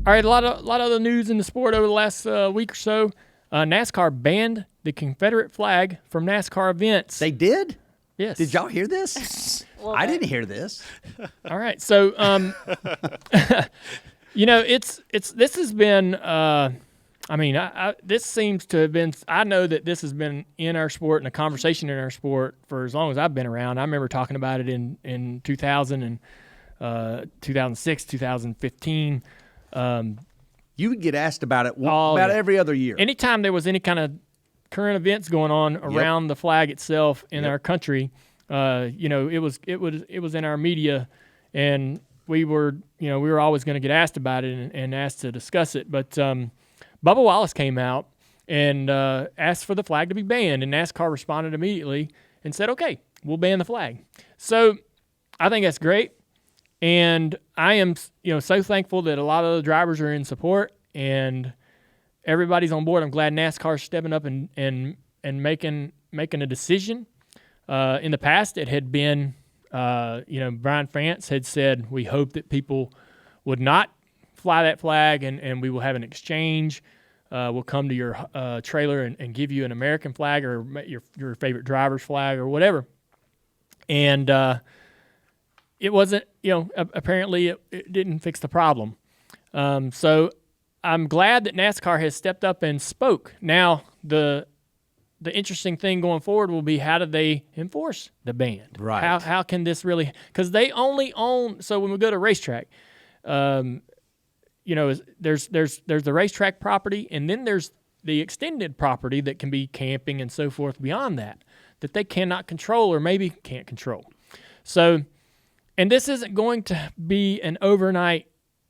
All right, a lot of other news in the sport over the last week or so. NASCAR banned the Confederate flag from NASCAR events. They did? Yes. Did y'all hear this? Well, I didn't hear this. All right, so this has been. This seems to have been. I know that this has been in our sport and a conversation in our sport for as long as I've been around. I remember talking about it in 2000 and 2006, 2015. You would get asked about it about every other year. Anytime there was any kind of current events going on around the flag itself in our country, it was in our media, and we were always going to get asked about it and asked to discuss it. But Bubba Wallace came out and asked for the flag to be banned, and NASCAR responded immediately and said, "Okay, we'll ban the flag." So I think that's great. And I am, so thankful that a lot of the drivers are in support and everybody's on board. I'm glad NASCAR's stepping up and making a decision. In the past, it had been, Brian France had said, we hope that people would not fly that flag and we will have an exchange. We'll come to your trailer and give you an American flag or your favorite driver's flag or whatever. And it wasn't, apparently it didn't fix the problem. So I'm glad that NASCAR has stepped up and spoke. Now, the interesting thing going forward will be how do they enforce the ban? Right. How can this really, because they only own, so when we go to racetrack, there's the racetrack property, and then there's the extended property that can be camping and so forth beyond that they cannot control or maybe can't control. So, and this isn't going to be an overnight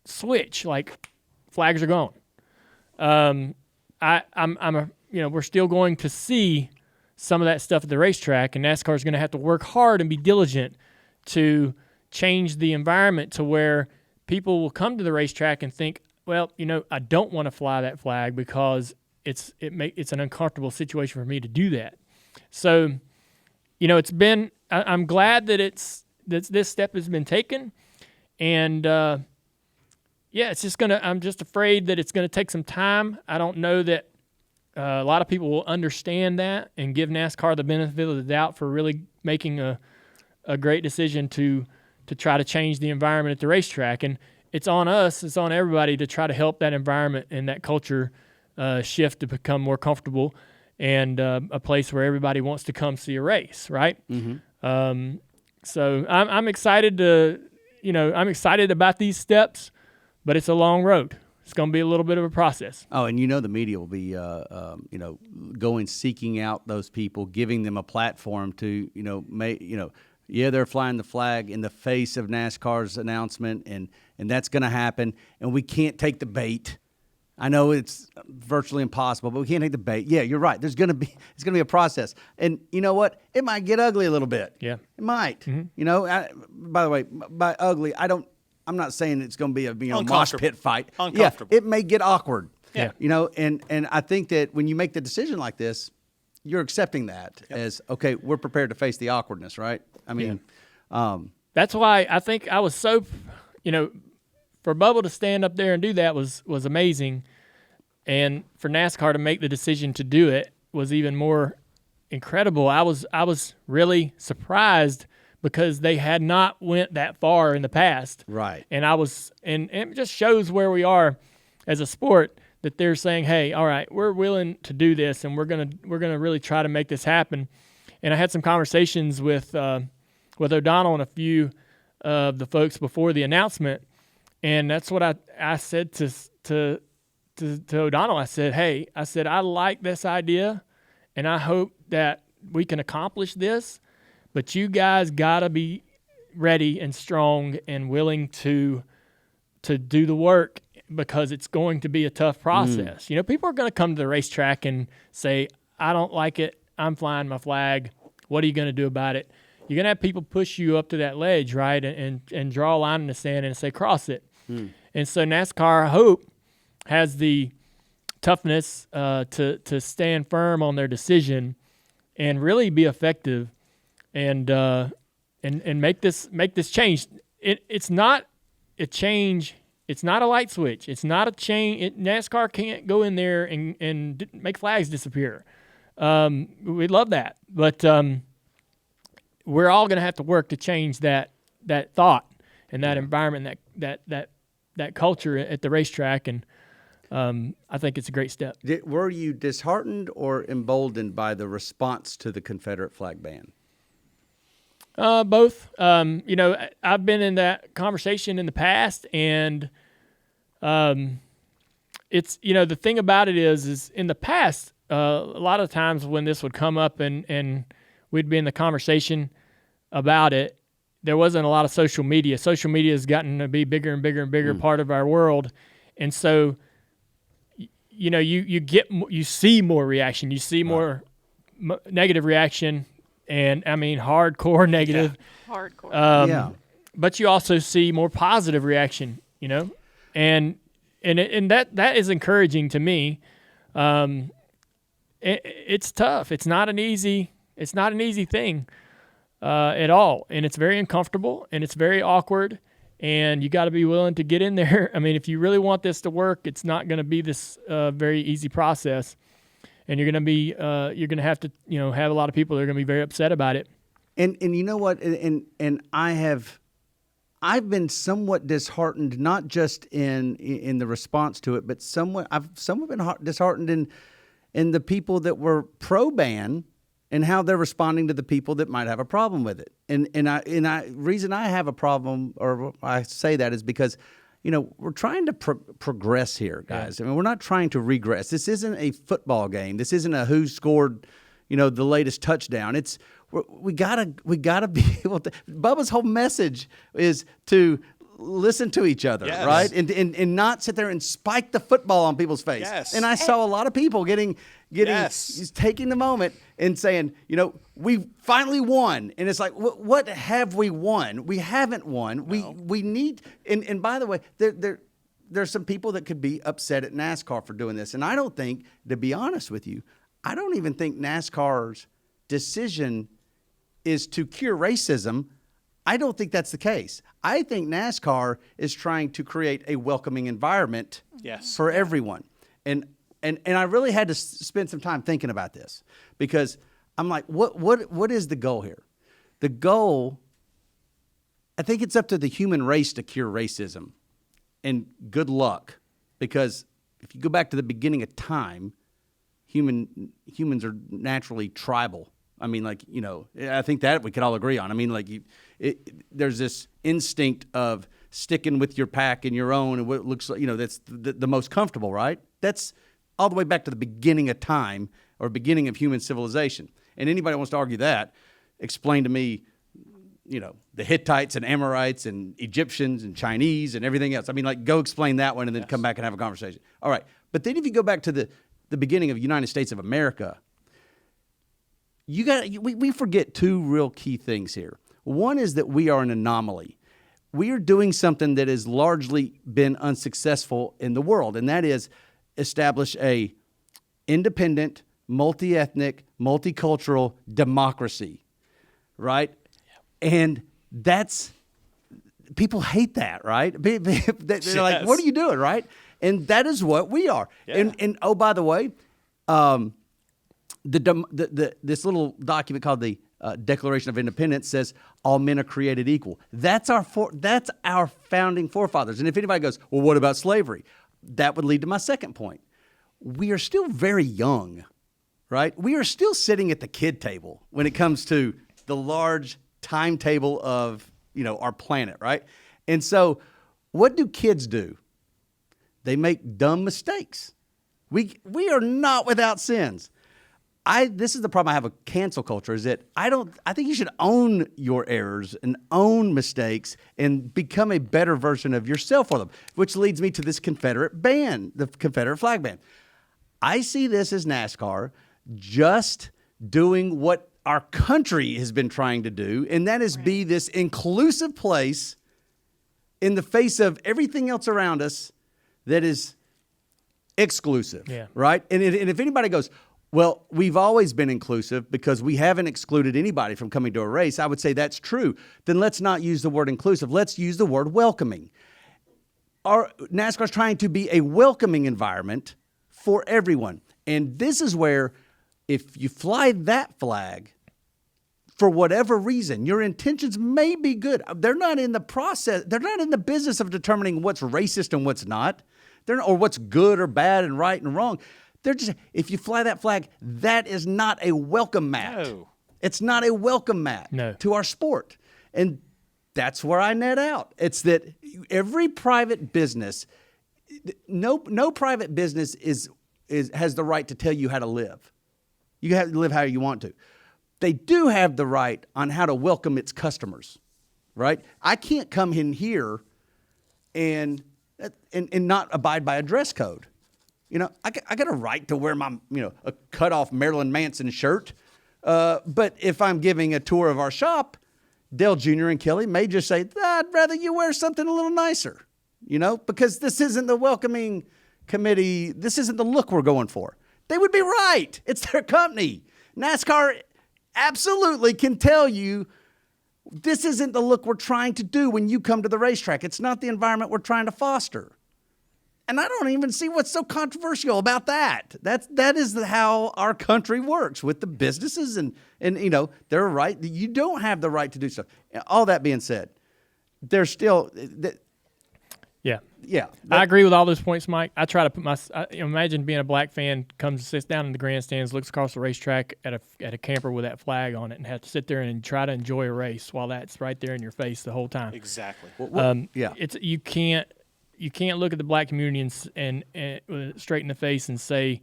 switch, like flags are gone. We're still going to see some of that stuff at the racetrack, and NASCAR is going to have to work hard and be diligent to change the environment to where people will come to the racetrack and think, well, I don't want to fly that flag because it's an uncomfortable situation for me to do that. So, I'm glad that this step has been taken, and it's just I'm just afraid that it's gonna take some time. I don't know that a lot of people will understand that and give NASCAR the benefit of the doubt for really making a great decision to try to change the environment at the racetrack. And it's on us, it's on everybody to try to help that environment and that culture shift to become more comfortable and a place where everybody wants to come see a race, right? Mm-hmm. So I'm excited I'm excited about these steps, but it's a long road. It's going to be a little bit of a process. Oh, and the media will be, going seeking out those people, giving them a platform to, they're flying the flag in the face of NASCAR's announcement, and that's going to happen. And we can't take the bait. I know it's virtually impossible, but we can't take the bait. Yeah, you're right. It's going to be a process. And you know what? It might get ugly a little bit. Yeah. It might. Mm-hmm. By the way, by ugly, I'm not saying it's going to be a mosh pit fight. Uncomfortable. Yeah, it may get awkward. Yeah. And I think that when you make the decision like this, you're accepting that as, okay, we're prepared to face the awkwardness, right? I mean, that's why I think I was so, for Bubba to stand up there and do that was amazing. And for NASCAR to make the decision to do it was even more incredible. I was really surprised because they had not went that far in the past. Right. And and it just shows where we are as a sport that they're saying, hey, all right, we're willing to do this and we're gonna really try to make this happen. And I had some conversations with O'Donnell and a few of the folks before the announcement. And that's what I said to O'Donnell. I said, hey, I like this idea, and I hope that we can accomplish this, but you guys got to be ready and strong and willing to do the work because it's going to be a tough process. People are going to come to the racetrack and say, I don't like it. I'm flying my flag. What are you going to do about it? You're going to have people push you up to that ledge, right, and draw a line in the sand and say, cross it. And so NASCAR, I hope, has the toughness to stand firm on their decision and really be effective and make this change. It's not a change It's not a light switch. It's not a chain. NASCAR can't go in there and make flags disappear. We'd love that, but we're all going to have to work to change that thought and that environment, that culture at the racetrack, and I think it's a great step. Were you disheartened or emboldened by the response to the Confederate flag ban? Both. I've been in that conversation in the past, and it's the thing about it is in the past, a lot of times when this would come up and we'd be in the conversation about it, there wasn't a lot of social media. Social media has gotten to be bigger and bigger and bigger part of our world, and so you see more reaction, you see more negative reaction. And I mean, hardcore negative. Yeah. Hardcore. But you also see more positive reaction, and that is encouraging to me. It's tough. It's not an easy thing at all, and it's very uncomfortable and it's very awkward. And you got to be willing to get in there. I mean, if you really want this to work, it's not going to be this very easy process. And you're going to have to, have a lot of people that are going to be very upset about it. And you know what? And I've been somewhat disheartened, not just in the response to it, but I've somewhat been disheartened in the people that were pro-ban and how they're responding to the people that might have a problem with it. And reason I have a problem, or I say that, is because we're trying to progress here, guys. Yeah. I mean, we're not trying to regress. This isn't a football game. This isn't a who scored, the latest touchdown. We gotta be able to. Bubba's whole message is to listen to each other, yes. Right? And not sit there and spike the football on people's face. Yes. And I saw a lot of people yes. taking the moment and saying, we finally won. And it's like, what have we won? We haven't won. No. We need, and by the way, there's some people that could be upset at NASCAR for doing this. And I don't think, to be honest with you, I don't even think NASCAR's decision is to cure racism. I don't think that's the case. I think NASCAR is trying to create a welcoming environment for everyone. And I really had to spend some time thinking about this, because I'm like, what is the goal here? The goal, I think it's up to the human race to cure racism. And good luck, because if you go back to the beginning of time, humans are naturally tribal. I mean, I think that we could all agree on. I mean, there's this instinct of sticking with your pack and your own, and what looks like, that's the most comfortable, right? That's all the way back to the beginning of time, or beginning of human civilization. And anybody who wants to argue that, explain to me, the Hittites and Amorites and Egyptians and Chinese and everything else. I mean, go explain that one and then come back and have a conversation. All right. But then if you go back to the beginning of the United States of America, we forget two real key things here. One is that we are an anomaly. We are doing something that has largely been unsuccessful in the world, and that is establish a independent, multi-ethnic, multicultural democracy, right? And that's, people hate that, right? They're like, what are you doing, right? And that is what we are. Yeah. And oh, by the way, this little document called the Declaration of Independence says all men are created equal. That's our founding forefathers. And if anybody goes, well, what about slavery? That would lead to my second point. We are still very young, right? We are still sitting at the kid table when it comes to the large timetable of, our planet, right? And so what do kids do? They make dumb mistakes. We are not without sins. This is the problem I have with cancel culture, is that I think you should own your errors and own mistakes and become a better version of yourself for them, which leads me to this Confederate ban, the Confederate flag ban. I see this as NASCAR just doing what our country has been trying to do, and that is be this inclusive place in the face of everything else around us that is exclusive, right? And if anybody goes, well, we've always been inclusive because we haven't excluded anybody from coming to a race, I would say that's true. Then let's not use the word inclusive. Let's use the word welcoming. NASCAR's trying to be a welcoming environment for everyone. And this is where, if you fly that flag, for whatever reason, your intentions may be good. They're not in the process. They're not in the business of determining what's racist and what's not, or what's good or bad and right and wrong. They're just, if you fly that flag, that is not a welcome mat. No. It's not a welcome mat to our sport. And that's where I net out. It's that every private business, no private business has the right to tell you how to live. You have to live how you want to. They do have the right on how to welcome its customers, right? I can't come in here and not abide by a dress code. You know, I got a right to wear my, a cut off Marilyn Manson shirt. But if I'm giving a tour of our shop, Dale Jr. and Kelly may just say, I'd rather you wear something a little nicer, because this isn't the welcoming committee. This isn't the look we're going for. They would be right. It's their company. NASCAR absolutely can tell you this isn't the look we're trying to do when you come to the racetrack. It's not the environment we're trying to foster. And I don't even see what's so controversial about that. That is how our country works with the businesses and they're right. You don't have the right to do stuff. All that being said, there's still yeah. I agree with all those points, Mike. I try to put imagine being a black fan, comes, sits down in the grandstands, looks across the racetrack at a camper with that flag on it, and have to sit there and try to enjoy a race while that's right there in your face the whole time. Exactly. You can't look at the black community and straight in the face and say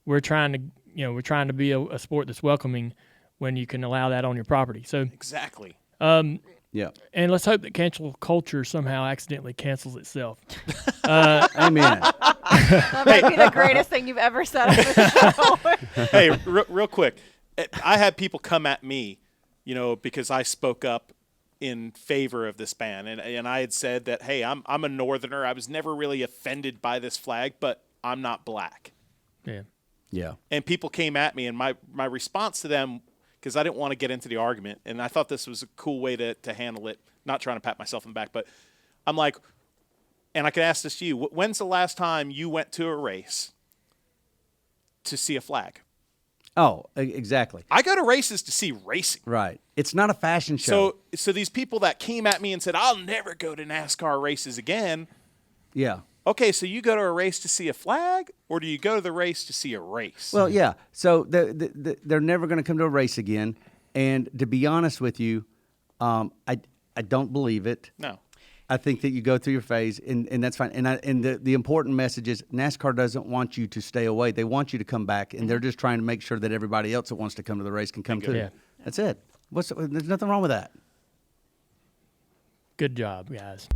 we're trying to be a sport that's welcoming when you can allow that on your property. So exactly. Yeah. And let's hope that cancel culture somehow accidentally cancels itself. Amen. That might be the greatest thing you've ever said on the show. Hey, real quick. I had people come at me, because I spoke up in favor of this ban. And I had said that, hey, I'm a Northerner. I was never really offended by this flag, but I'm not black. Yeah. Yeah. And people came at me, and my response to them, because I didn't want to get into the argument, and I thought this was a cool way to handle it, not trying to pat myself on the back, but I'm like, and I could ask this to you, when's the last time you went to a race to see a flag? Oh, exactly. I go to races to see racing. Right. It's not a fashion show. So these people that came at me and said, I'll never go to NASCAR races again. Yeah. Okay, so you go to a race to see a flag, or do you go to the race to see a race? Well, yeah. So they're never going to come to a race again. And to be honest with you, I don't believe it. No. I think that you go through your phase, and that's fine. And the important message is NASCAR doesn't want you to stay away. They want you to come back, and they're just trying to make sure that everybody else that wants to come to the race can come too. Yeah. That's it. There's nothing wrong with that. Good job, guys.